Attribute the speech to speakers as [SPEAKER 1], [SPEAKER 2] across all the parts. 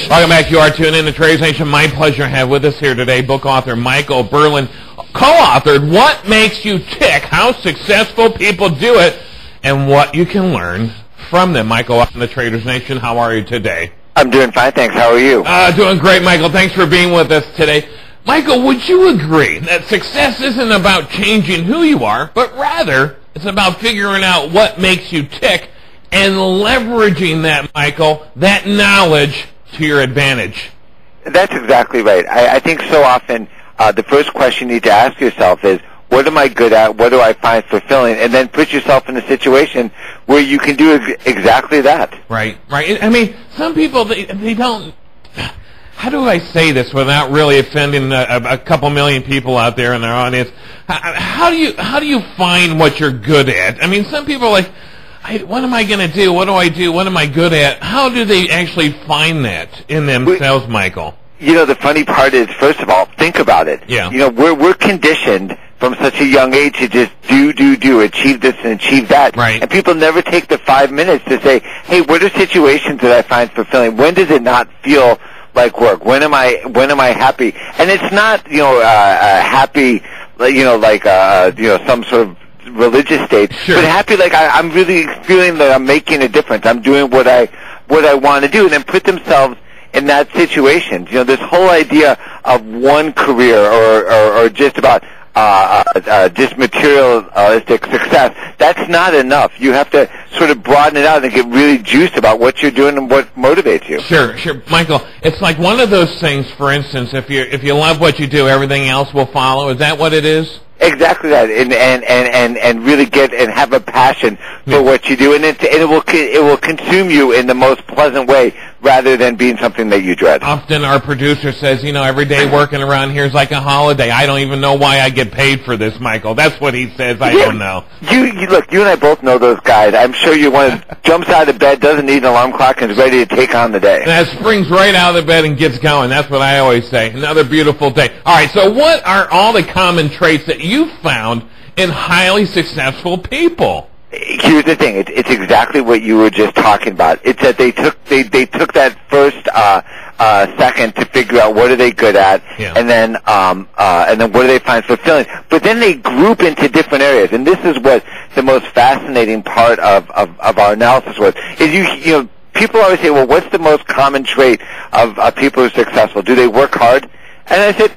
[SPEAKER 1] Welcome back. You are tuned in to Traders Nation. My pleasure to have with us here today book author Michael Berland, co-authored What Makes You Tick, How Successful People Do It, and What You Can Learn from Them. Michael, welcome to Traders Nation. How are you today?
[SPEAKER 2] I'm doing fine, thanks. How are you?
[SPEAKER 1] Doing great, Michael. Thanks for being with us today. Michael, would you agree that success isn't about changing who you are, but rather it's about figuring out what makes you tick and leveraging that, Michael, that knowledge to your advantage?
[SPEAKER 2] That's exactly right. I think so often the first question you need to ask yourself is, what am I good at? What do I find fulfilling? And then put yourself in a situation where you can do exactly that.
[SPEAKER 1] Right, right. I mean, some people, they don't... How do I say this without really offending a couple million people out there in their audience? How do you find what you're good at? I mean, some people are like, what am I going to do? What do I do? What am I good at? How do they actually find that in themselves, Michael?
[SPEAKER 2] You know, the funny part is, first of all, think about it.
[SPEAKER 1] Yeah.
[SPEAKER 2] You know, we're conditioned from such a young age to just do, achieve this and achieve that.
[SPEAKER 1] Right.
[SPEAKER 2] And people never take the 5 minutes to say, hey, what are situations that I find fulfilling? When does it not feel like work? When am I happy? And it's not, happy, like some sort of religious state,
[SPEAKER 1] sure,
[SPEAKER 2] but happy like I'm really feeling that I'm making a difference. I'm doing what I want to do, and then put themselves in that situation. You know, this whole idea of one career or just about just materialistic success, that's not enough. You have to sort of broaden it out and get really juiced about what you're doing and what motivates you.
[SPEAKER 1] Sure, Michael. It's like one of those things, for instance, if you love what you do, everything else will follow. Is that what it is?
[SPEAKER 2] Exactly that, and really get and have a passion for what you do, and it will consume you in the most pleasant way, rather than being something that you dread.
[SPEAKER 1] Often our producer says, every day working around here is like a holiday. I don't even know why I get paid for this, Michael. That's what he says. I don't know.
[SPEAKER 2] Look, you and I both know those guys. I'm sure you're one who jumps out of bed, doesn't need an alarm clock, and is ready to take on the day.
[SPEAKER 1] That springs right out of the bed and gets going. That's what I always say. Another beautiful day. All right, so what are all the common traits that you found in highly successful people?
[SPEAKER 2] Here's the thing. It's exactly what you were just talking about. It's that they took that first second to figure out what are they good at, and then what do they find fulfilling. But then they group into different areas, and this is what the most fascinating part of our analysis was. Is you know people always say, well, what's the most common trait of people who are successful? Do they work hard? And I said,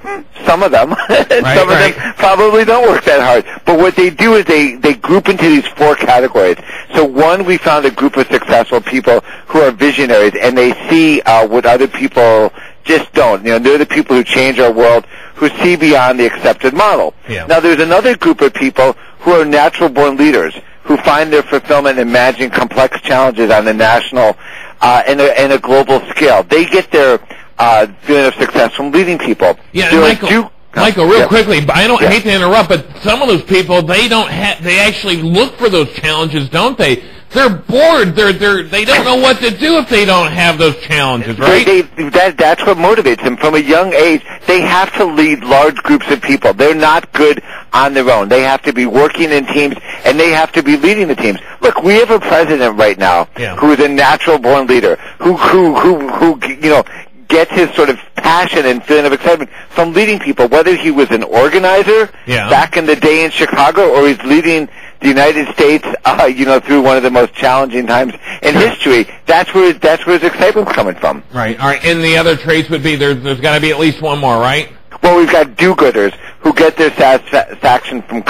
[SPEAKER 2] some of them. Some of them probably don't work that hard. But what they do is they group into these four categories. So one, we found a group of successful people who are visionaries, and they see what other people just don't. They're the people who change our world, who see beyond the accepted model.
[SPEAKER 1] Yeah.
[SPEAKER 2] Now, there's another group of people who are natural-born leaders, who find their fulfillment in managing complex challenges on a national and a global scale. They get their feeling of success from leading people.
[SPEAKER 1] Yeah, Michael, real quickly, I don't hate to interrupt, but some of those people, they actually look for those challenges, don't they? They're bored. They don't know what to do if they don't have those challenges, right?
[SPEAKER 2] That's what motivates them. From a young age, they have to lead large groups of people. They're not good on their own. They have to be working in teams, and they have to be leading the teams. Look, we have a president right now who is a natural-born leader, who gets his sort of passion and feeling of excitement from leading people, whether he was an organizer back in the day in Chicago, or he's leading the United States, through one of the most challenging times in history. That's where his excitement's coming from.
[SPEAKER 1] Right. All right. And the other traits would be there's got to be at least one more, right?
[SPEAKER 2] Well, we've got do-gooders who get their satisfaction from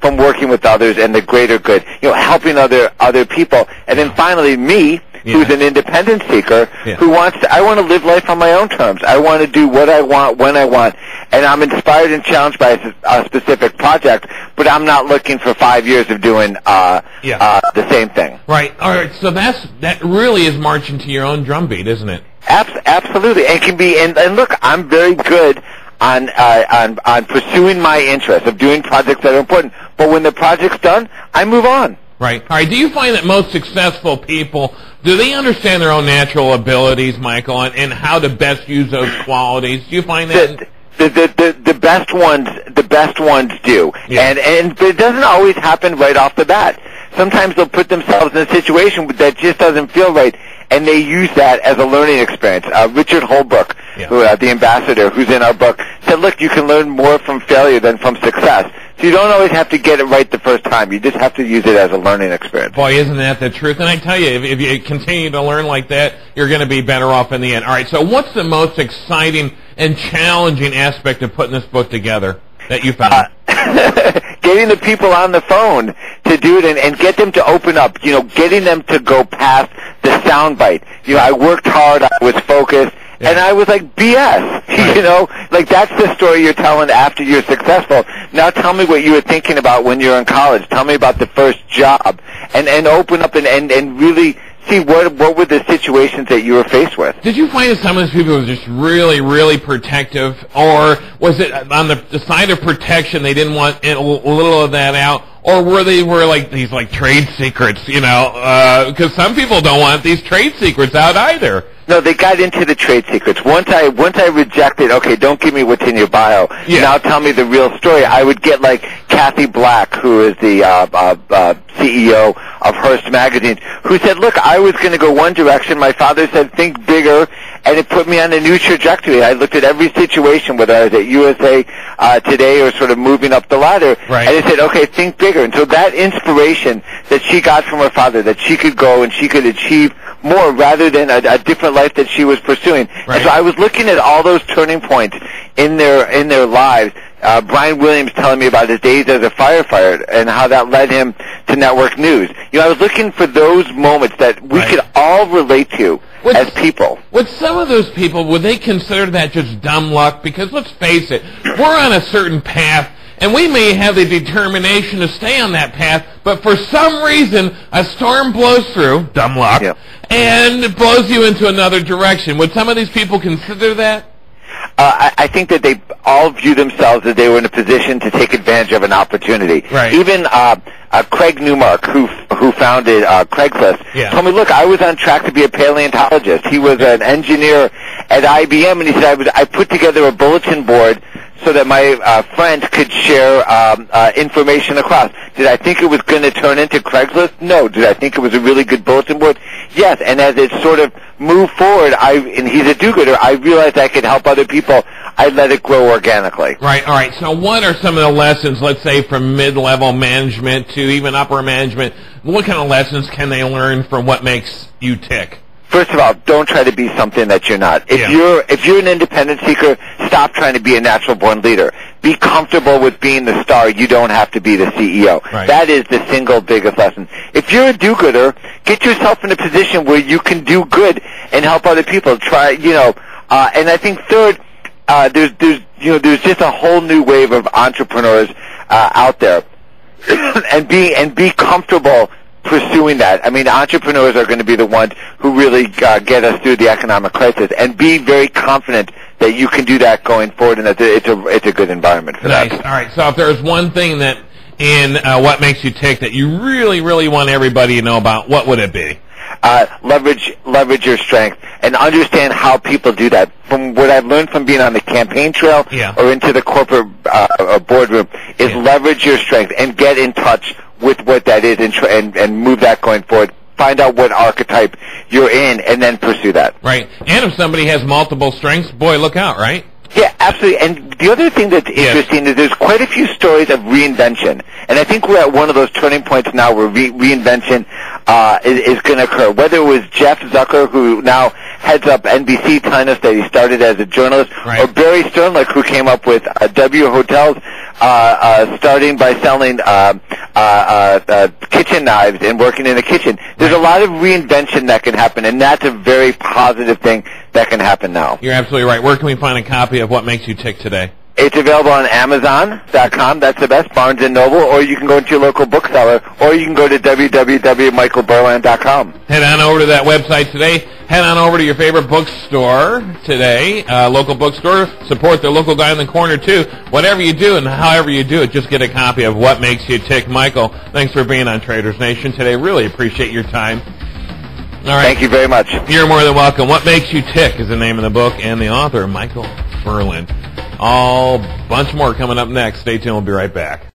[SPEAKER 2] from working with others and the greater good, helping other people. And then finally, me, who's an independent seeker, who I want to live life on my own terms. I want to do what I want, when I want, and I'm inspired and challenged by a specific project, but I'm not looking for 5 years of doing the same thing.
[SPEAKER 1] Right. All right. So that really is marching to your own drumbeat, isn't it?
[SPEAKER 2] Absolutely. And can be, and look, I'm very good on pursuing my interests, of doing projects that are important, but when the project's done, I move on.
[SPEAKER 1] Right. All right. Do you find that most successful people, do they understand their own natural abilities, Michael, and how to best use those qualities? Do you find that?
[SPEAKER 2] The best ones do. Yeah. And it doesn't always happen right off the bat. Sometimes they'll put themselves in a situation that just doesn't feel right, and they use that as a learning experience. Richard Holbrook, the ambassador who's in our book, said, look, you can learn more from failure than from success. So you don't always have to get it right the first time. You just have to use it as a learning experience.
[SPEAKER 1] Boy, isn't that the truth? And I tell you, if you continue to learn like that, you're going to be better off in the end. All right, so what's the most exciting and challenging aspect of putting this book together that you found?
[SPEAKER 2] Getting the people on the phone to do it and get them to open up, getting them to go past the soundbite. I worked hard, I was focused, and I was like, BS, like that's the story you're telling after you're successful. Now tell me what you were thinking about when you were in college. Tell me about the first job, and open up and really see what were the situations that you were faced with.
[SPEAKER 1] Did you find that some of these people were just really, really protective, or was it on the side of protection they didn't want a little of that out, or were like these trade secrets, because some people don't want these trade secrets out either.
[SPEAKER 2] No, they got into the trade secrets. Once I rejected, okay, don't give me what's in your bio. Yeah. Now tell me the real story. I would get like Kathy Black, who is the CEO of Hearst Magazine, who said, look, I was going to go one direction. My father said, think bigger, and it put me on a new trajectory. I looked at every situation, whether I was at USA Today or sort of moving up the ladder,
[SPEAKER 1] right.
[SPEAKER 2] And I said, okay, think bigger. And so that inspiration that she got from her father, that she could go and she could achieve more rather than a different life that she was pursuing. Right. And so I was looking at all those turning points in their lives. Brian Williams telling me about his days as a firefighter and how that led him to network news. I was looking for those moments that we could all relate to as people.
[SPEAKER 1] Would some of those people, would they consider that just dumb luck? Because let's face it, we're on a certain path, and we may have the determination to stay on that path, but for some reason, a storm blows through, dumb luck, and it blows you into another direction. Would some of these people consider that?
[SPEAKER 2] I think that they all view themselves as they were in a position to take advantage of an opportunity.
[SPEAKER 1] Right.
[SPEAKER 2] Even Craig Newmark, who founded Craigslist, told me, look, I was on track to be a paleontologist. He was an engineer at IBM, and he said, I put together a bulletin board so that my friends could share information across. Did I think it was going to turn into Craigslist? No. Did I think it was a really good bulletin board? Yes. And as it sort of moved forward, and he's a do-gooder, I realized I could help other people. I let it grow organically.
[SPEAKER 1] Right. All right. So what are some of the lessons, let's say, from mid-level management to even upper management? What kind of lessons can they learn from what makes you tick?
[SPEAKER 2] First of all, don't try to be something that you're not. If you're an independent seeker, stop trying to be a natural-born leader. Be comfortable with being the star. You don't have to be the CEO.
[SPEAKER 1] Right.
[SPEAKER 2] That is the single biggest lesson. If you're a do-gooder, get yourself in a position where you can do good and help other people. Try, and I think third, there's just a whole new wave of entrepreneurs out there, and be comfortable pursuing that. I mean, entrepreneurs are going to be the ones who really get us through the economic crisis, and be very confident that you can do that going forward, and that it's a good environment for that.
[SPEAKER 1] All right. So if there's one thing that in What Makes You Tick that you really, really want everybody to know about, what would it be?
[SPEAKER 2] Leverage your strength and understand how people do that. From what I've learned from being on the campaign trail or into the corporate boardroom is leverage your strength and get in touch with what that is and move that going forward. Find out what archetype you're in and then pursue that.
[SPEAKER 1] Right. And if somebody has multiple strengths, boy, look out, right?
[SPEAKER 2] Yeah, absolutely. And the other thing that's interesting is there's quite a few stories of reinvention. And I think we're at one of those turning points now where reinvention is going to occur. Whether it was Jeff Zucker, who now heads up NBC, telling us that he started as a journalist, or Barry Sternlick, who came up with W Hotels, starting by selling kitchen knives and working in a kitchen. There's a lot of reinvention that can happen, and that's a very positive thing that can happen now.
[SPEAKER 1] You're absolutely right. Where can we find a copy of What Makes You Tick today?
[SPEAKER 2] It's available on Amazon.com. That's the best, Barnes & Noble, or you can go into your local bookseller, or you can go to www.michaelberland.com.
[SPEAKER 1] Head on over to that website today. Head on over to your favorite bookstore today, local bookstore. Support the local guy in the corner, too. Whatever you do and however you do it, just get a copy of What Makes You Tick. Michael, thanks for being on Traders Nation today. Really appreciate your time. All right.
[SPEAKER 2] Thank you very much.
[SPEAKER 1] You're more than welcome. What Makes You Tick is the name of the book, and the author, Michael Berland. Bunch more coming up next. Stay tuned. We'll be right back.